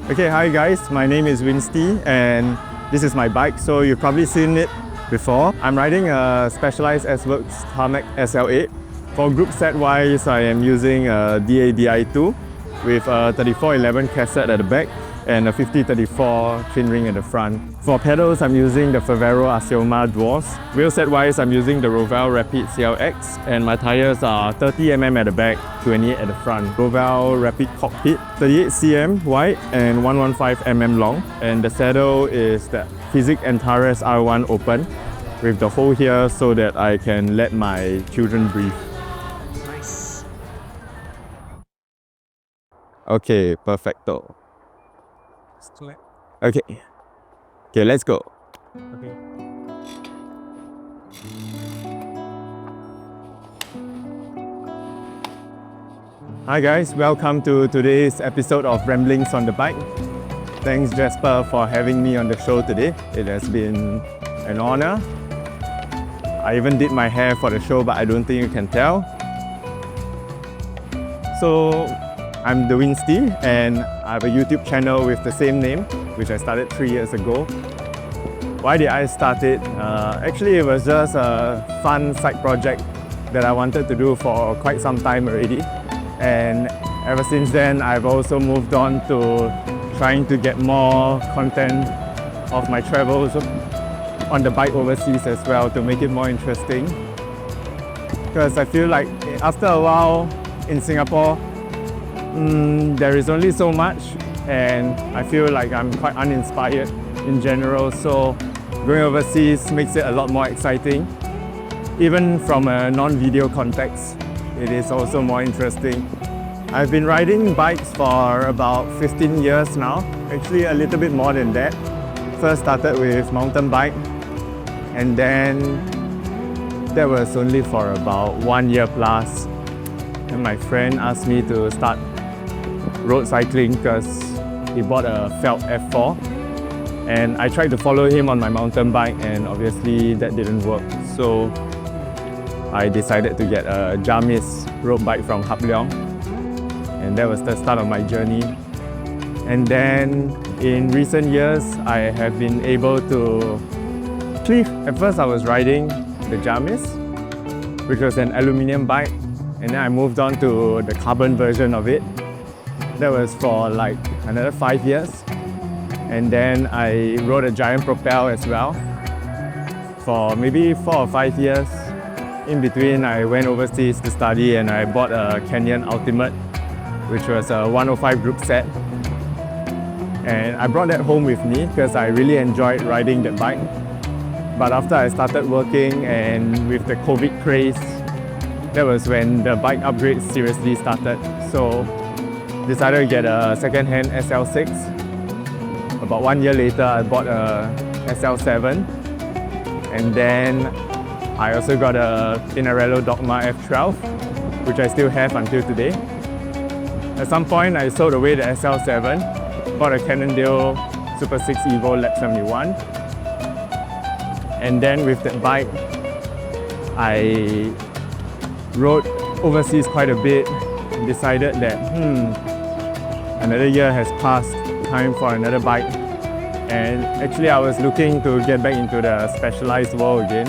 Okay, hi guys, my name is Winsty and this is my bike, so you've probably seen it before. I'm riding a Specialized S-Works Tarmac SL8. For group set wise, I am using a DADI2 with a 3411 cassette at the back and a 5034 chin ring at the front. For pedals, I'm using the Favero Asioma Duos. Wheel set wise, I'm using the Roval Rapid CLX and my tires are 30mm at the back, 28 at the front. Roval Rapid Cockpit, 38cm wide and 115mm long. And the saddle is the Physic Antares R1 open with the hole here so that I can let my children breathe. Nice. Okay, perfecto. Clear. Okay, let's go. Okay. Hi guys, welcome to today's episode of Ramblings on the Bike. Thanks Jasper for having me on the show today. It has been an honor. I even did my hair for the show, but I don't think you can tell. So, I'm the Winsty and I have a YouTube channel with the same name, which I started 3 years ago. Why did I start it? Actually, it was just a fun side project that I wanted to do for quite some time already. And ever since then, I've also moved on to trying to get more content of my travels on the bike overseas as well to make it more interesting. Because I feel like after a while in Singapore, there is only so much and I feel like I'm quite uninspired in general, so going overseas makes it a lot more exciting. Even from a non-video context, it is also more interesting. I've been riding bikes for about 15 years now, actually a little bit more than that. First started with mountain bike and then that was only for about 1 year plus. And my friend asked me to start road cycling because he bought a felt F4 and I tried to follow him on my mountain bike and obviously that didn't work, so I decided to get a Jamis road bike from Hap Leong and that was the start of my journey. And then in recent years I have been able to actually, at first I was riding the Jamis, which was an aluminium bike, and then I moved on to the carbon version of it. That was for like another 5 years. And then I rode a Giant Propel as well for maybe 4 or 5 years. In between, I went overseas to study and I bought a Canyon Ultimate, which was a 105 group set. And I brought that home with me because I really enjoyed riding that bike. But after I started working and with the COVID craze, that was when the bike upgrades seriously started. So decided to get a second-hand SL6. About 1 year later, I bought a SL7. And then I also got a Pinarello Dogma F12, which I still have until today. At some point, I sold away the SL7, bought a Cannondale Super 6 Evo Lap 71. And then with that bike, I rode overseas quite a bit and decided that another year has passed, time for another bike. And actually I was looking to get back into the specialized world again.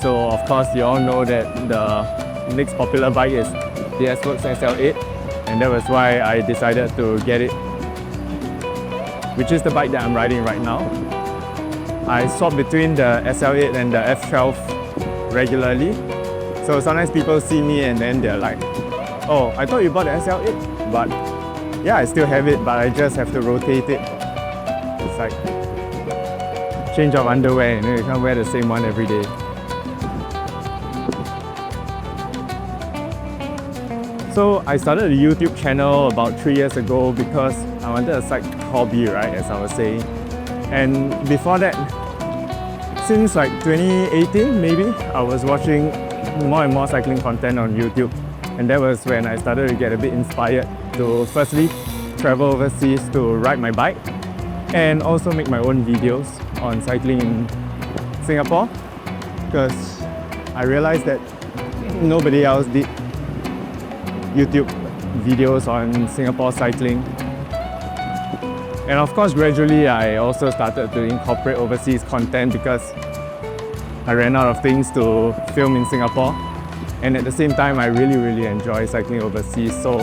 So of course you all know that the next popular bike is the S-Works SL8, and that was why I decided to get it, which is the bike that I'm riding right now. I swap between the SL8 and the F12 regularly. So sometimes people see me and then they're like, oh, I thought you bought the SL8, but yeah, I still have it, but I just have to rotate it. It's like change of underwear, you can't wear the same one every day. So I started a YouTube channel about 3 years ago because I wanted a side hobby, right, as I was saying. And before that, since like 2018 maybe, I was watching more and more cycling content on YouTube. And that was when I started to get a bit inspired to firstly travel overseas to ride my bike and also make my own videos on cycling in Singapore, because I realized that nobody else did YouTube videos on Singapore cycling. And of course, gradually I also started to incorporate overseas content because I ran out of things to film in Singapore. And at the same time, I really enjoy cycling overseas. So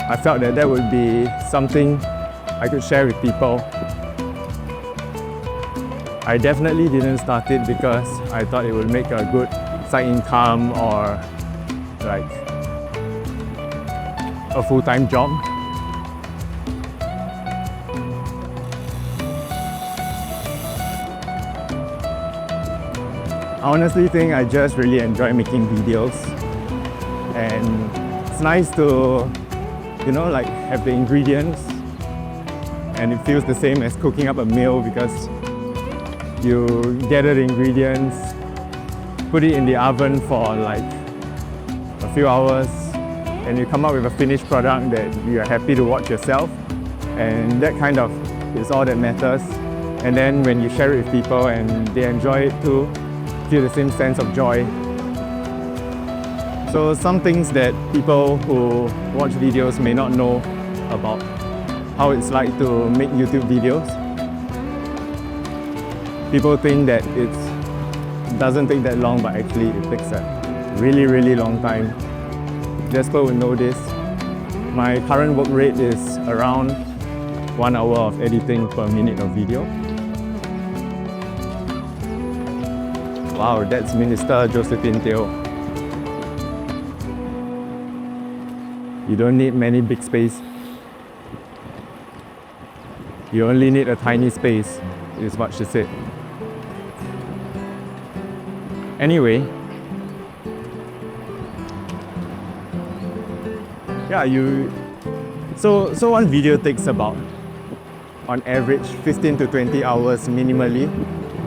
I felt that that would be something I could share with people. I definitely didn't start it because I thought it would make a good side income or like a full-time job. I honestly think I just really enjoy making videos, and it's nice to, you know, like have the ingredients and it feels the same as cooking up a meal because you gather the ingredients, put it in the oven for like a few hours, and you come up with a finished product that you are happy to watch yourself, and that kind of is all that matters. And then when you share it with people and they enjoy it too, feel the same sense of joy. So some things that people who watch videos may not know about how it's like to make YouTube videos. People think that it doesn't take that long, but actually it takes a really long time. Jasper will know this. My current work rate is around 1 hour of editing per minute of video. Wow, that's Minister Josephine Teo. You don't need many big space. You only need a tiny space, is what she said. Anyway, yeah, so one video takes about, on average, 15 to 20 hours minimally.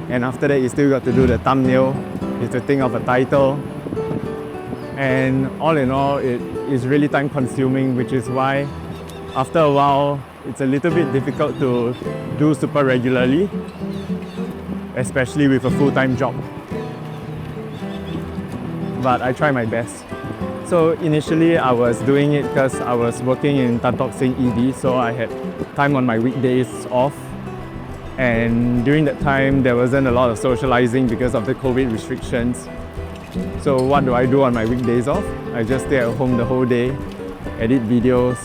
And after that, you still got to do the thumbnail, you have to think of a title. And all in all, it is really time consuming, which is why after a while, it's a little bit difficult to do super regularly, especially with a full-time job. But I try my best. So initially, I was doing it because I was working in Tan Tock Seng ED, so I had time on my weekdays off. And during that time, there wasn't a lot of socializing because of the COVID restrictions. So what do I do on my weekdays off? I just stay at home the whole day, edit videos,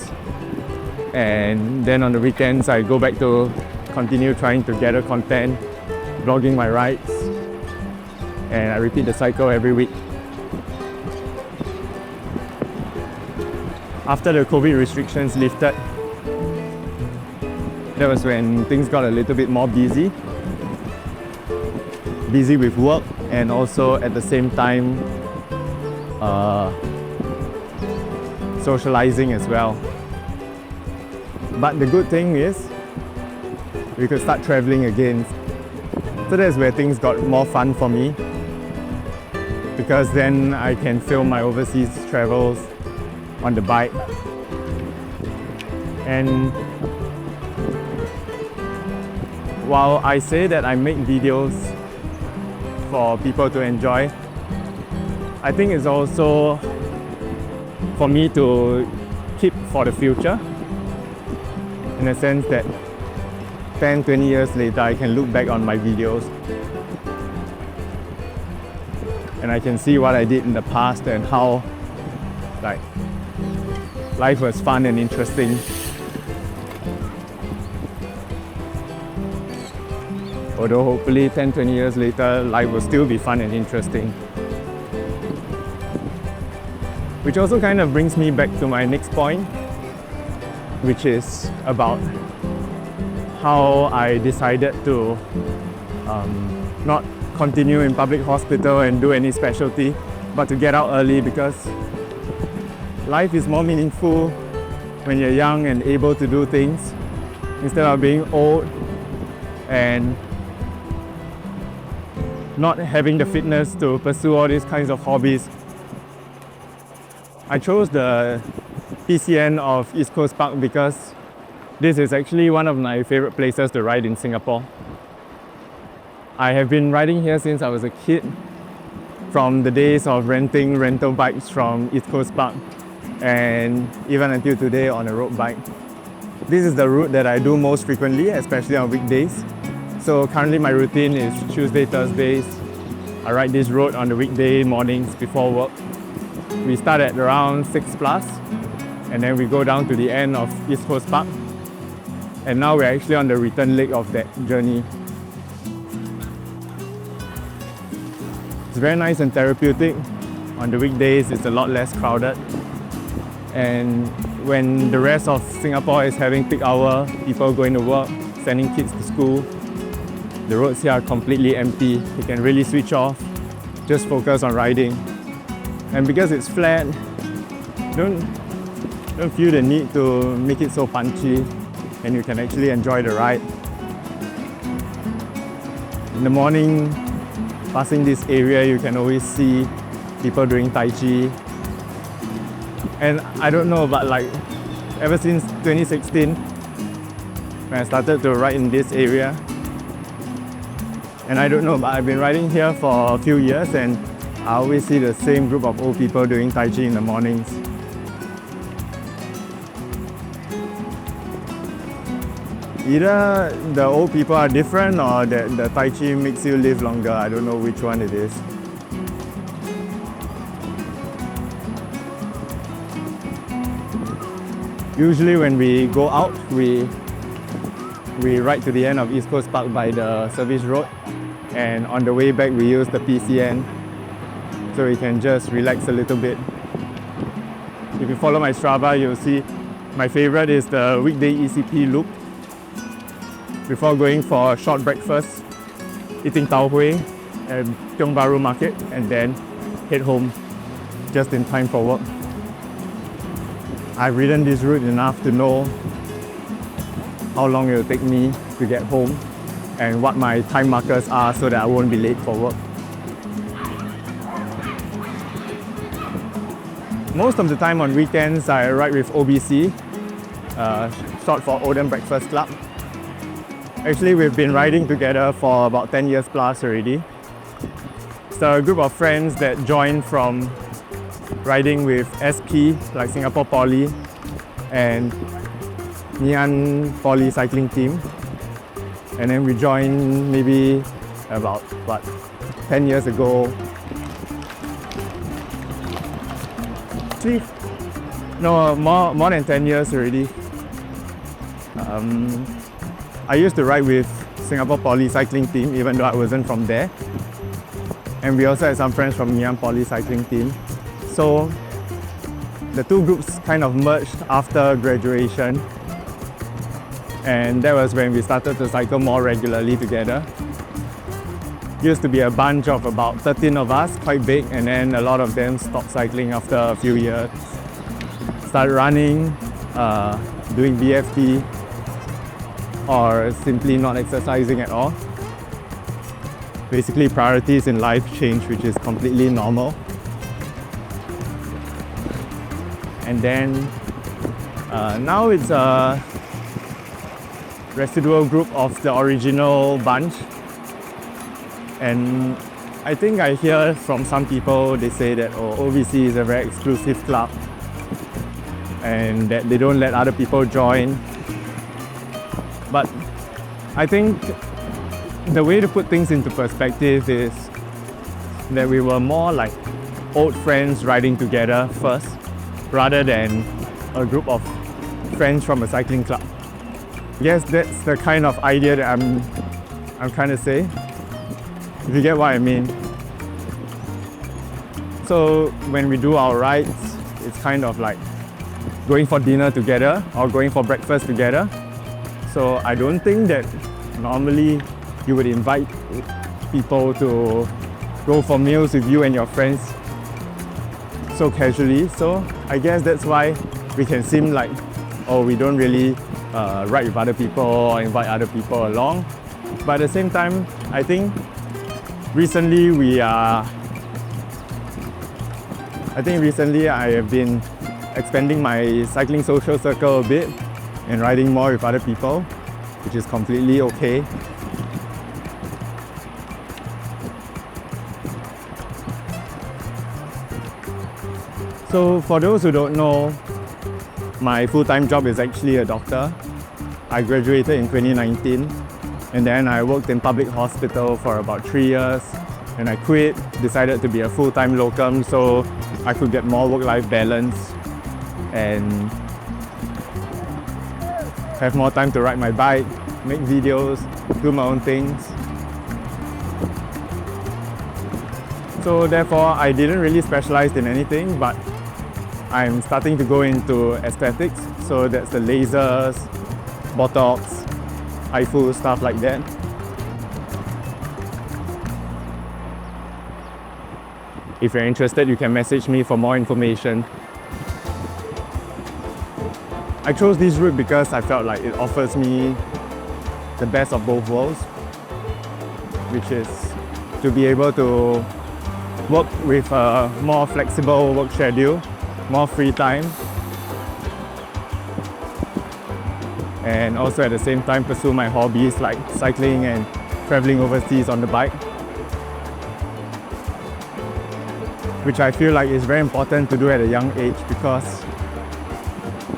and then on the weekends, I go back to continue trying to gather content, vlogging my rides, and I repeat the cycle every week. After the COVID restrictions lifted, that was when things got a little bit more busy with work, and also at the same time socializing as well. But the good thing is we could start traveling again. So that's where things got more fun for me, because then I can film my overseas travels on the bike. And while I say that I make videos for people to enjoy, I think it's also for me to keep for the future, in a sense that 10, 20 years later I can look back on my videos and I can see what I did in the past and how like life was fun and interesting. Although hopefully 10, 20 years later, life will still be fun and interesting. Which also kind of brings me back to my next point, which is about how I decided to not continue in public hospital and do any specialty, but to get out early, because life is more meaningful when you're young and able to do things, instead of being old and not having the fitness to pursue all these kinds of hobbies. I chose the PCN of East Coast Park because this is actually one of my favorite places to ride in Singapore. I have been riding here since I was a kid, from the days of renting rental bikes from East Coast Park, and even until today on a road bike. This is the route that I do most frequently, especially on weekdays. So currently my routine is Tuesday, Thursdays. I ride this road on the weekday mornings before work. We start at around 6 plus, and then we go down to the end of East Coast Park. And now we're actually on the return leg of that journey. It's very nice and therapeutic. On the weekdays, it's a lot less crowded. And when the rest of Singapore is having peak hour, people going to work, sending kids to school, the roads here are completely empty. You can really switch off, just focus on riding. And because it's flat, don't feel the need to make it so punchy, and you can actually enjoy the ride. In the morning, passing this area, you can always see people doing Tai Chi. And I don't know, but like ever since 2016, when I started to ride in this area, and I don't know, but I've been riding here for a few years, and I always see the same group of old people doing Tai Chi in the mornings. Either the old people are different or the Tai Chi makes you live longer. I don't know which one it is. Usually when we go out, we ride to the end of East Coast Park by the service road, and on the way back we use the PCN so we can just relax a little bit. If you follow my Strava, you'll see my favorite is the weekday ECP loop. Before going for a short breakfast, eating tau hui at Tiong Bahru Market, and then head home just in time for work. I've ridden this route enough to know how long it will take me to get home and what my time markers are so that I won't be late for work. Most of the time on weekends, I ride with OBC, short for Oldham Breakfast Club. Actually, we've been riding together for about 10 years plus already. It's a group of friends that joined from riding with SP, like Singapore Poly, and Ngee Poly cycling team. And then we joined maybe about, 10 years ago. Actually, no, more than 10 years already. I used to ride with Singapore Poly cycling team even though I wasn't from there. And we also had some friends from Ngee Poly cycling team. So the two groups kind of merged after graduation. And that was when we started to cycle more regularly together. Used to be a bunch of about 13 of us, quite big, and then a lot of them stopped cycling after a few years. Started running, doing BFT, or simply not exercising at all. Basically, priorities in life change, which is completely normal. And then now it's a residual group of the original bunch. And I think I hear from some people, they say that OVC is a very exclusive club and that they don't let other people join. But I think the way to put things into perspective is that we were more like old friends riding together first, rather than a group of friends from a cycling club. Yes, that's the kind of idea that I'm trying to say, if you get what I mean. So when we do our rides, it's kind of like going for dinner together or going for breakfast together. So I don't think that normally you would invite people to go for meals with you and your friends so casually. So I guess that's why we can seem like, we don't really ride with other people or invite other people along. But at the same time, I think recently I have been expanding my cycling social circle a bit and riding more with other people, which is completely okay. So for those who don't know, my full-time job is actually a doctor. I graduated in 2019, and then I worked in public hospital for about 3 years, and I quit, decided to be a full-time locum so I could get more work-life balance and have more time to ride my bike, make videos, do my own things. So therefore, I didn't really specialize in anything, but I'm starting to go into aesthetics. So that's the lasers, Botox, HIFU, stuff like that. If you're interested, you can message me for more information. I chose this route because I felt like it offers me the best of both worlds, which is to be able to work with a more flexible work schedule, more free time, and also at the same time pursue my hobbies like cycling and traveling overseas on the bike, which I feel like is very important to do at a young age, because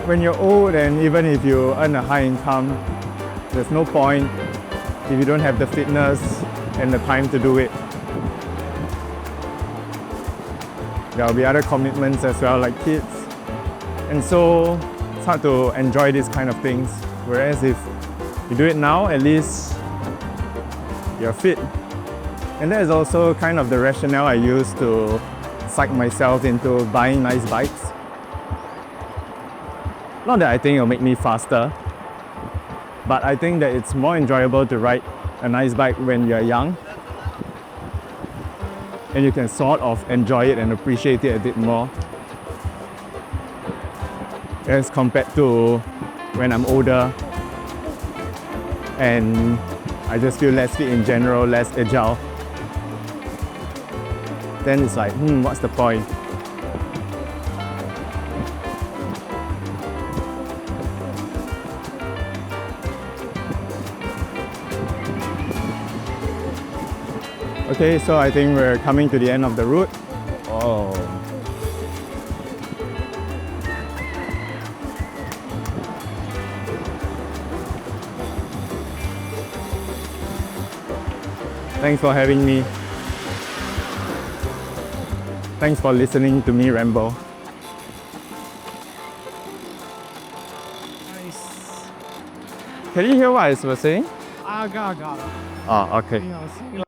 when you're old and even if you earn a high income, there's no point if you don't have the fitness and the time to do it. There will be other commitments as well, like kids, and so it's hard to enjoy these kind of things. Whereas if you do it now, at least you're fit. And that is also kind of the rationale I use to psych myself into buying nice bikes. Not that I think it'll make me faster, but I think that it's more enjoyable to ride a nice bike when you're young, and you can sort of enjoy it and appreciate it a bit more as compared to when I'm older and I just feel less fit in general, less agile. Then it's like, what's the point? Okay, so I think we're coming to the end of the route. Oh. Thanks for having me. Thanks for listening to me ramble. Nice. Can you hear what I was saying? Agak-agak. Oh, okay. Yeah,